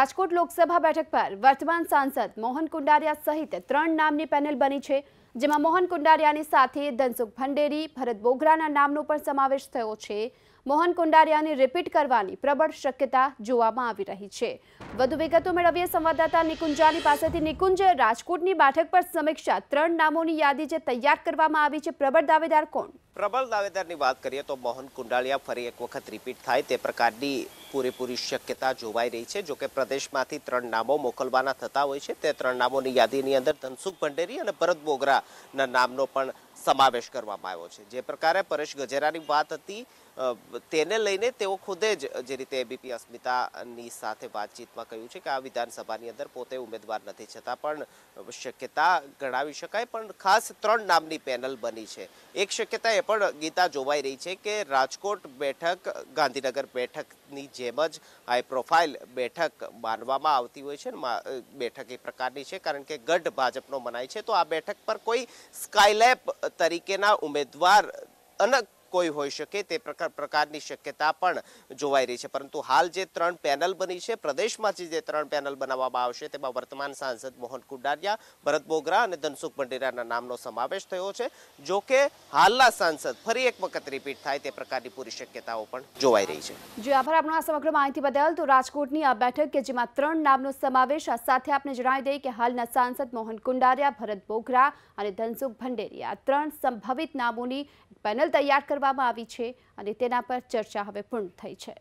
રાજકોટ લોકસભા બેઠક પર વર્તમાન સાંસદ મોહન કુંડારિયા સહિત 3 નામની પેનલ બની છે, જેમાં મોહન કુંડારિયાની સાથે ધનસુખ ભંડેરી, ભરત બોગરાના નામનો પણ સમાવેશ થયો છે. મોહન કુંડારિયાને રિપીટ કરવાની પ્રબળ શક્યતા જોવામાં આવી રહી છે. વધુ વિગતો મેળવીએ સંવાદદાતા નિકુંજાની પાસેથી. નિકુંજ, રાજકોટની બેઠક પર સમીક્ષા 3 નામોની યાદી જે તૈયાર કરવામાં આવી છે, પ્રબળ દાવેદાર કોણ? પ્રબળ દાવેદારની વાત કરીએ તો મોહન કુંડારિયા ફરી એક વખત રિપીટ થાય તે પ્રકારની પૂરેપૂરી શક્યતા જોવાઈ રહી છે. જોકે પ્રદેશમાંથી 3 નામો મોકલવાના થતા હોય છે. તે 3 નામોની યાદીની અંદર ધનસુખ ભંડેરી અને ભરત બોગરાના નામનો પણ સમાવેશ કરવામાં આવ્યો છે. જે પ્રકારે પરેશ ગજેરાની વાત હતી તેને લઈને તેઓ ખુદે જ જે રીતે એબીપી અસ્મિતાની સાથે વાતચીતમાં કહ્યું છે કે આ વિધાનસભાની અંદર પોતે ઉમેદવાર નથી, છતાં પણ શક્યતા ગણાવી શકાય. પણ ખાસ 3 નામની પેનલ બની છે. એક શક્યતા એ પણ ગીતા જોવાઈ રહી છે કે રાજકોટ બેઠક ગાંધીનગર બેઠકની જેમ જ હાઈ પ્રોફાઇલ બેઠક માનવામાં આવતી હોય છે. બેઠક એ પ્રકારની છે કારણ કે ગઢ ભાજપનો મનાય છે, તો આ બેઠક પર કોઈ સ્કાયલેબ તરીકેના ઉમેદવાર અલગ કોઈ હોઈ શકે તે પ્રકારની શક્યતા પણ જોવાઈ રહી છે. પરંતુ હાલ જે 3 પેનલ બની છે, પ્રદેશમાંથી જે 3 પેનલ બનાવવામાં આવશે, તેમાં વર્તમાન સાંસદ મોહન કુંડારિયા, ભરત બોગરા અને ધનસુખ ભંડેરાના નામનો સમાવેશ થયો છે. જો કે હાલના સાંસદ ફરી એક વખત રિપીટ થાય તે પ્રકારની પૂરી શક્યતાઓ પણ જોવાઈ રહી છે. જી આભાર આપનો આ સમગ્ર માહિતી બદલ. તો રાજકોટની આ બેઠક કે જેમાં 3 નામનો સમાવેશ, આ સાથે આપણે જણાવી દઈએ કે હાલના સાંસદ મોહન કુંડારિયા, ભરત બોગરા અને ધનસુખ ભંડેરી, આ 3 સંભવિત નામોની પેનલ તૈયાર કરવામાં આવી છે અને તેના પર ચર્ચા હવે પૂર્ણ થઈ છે.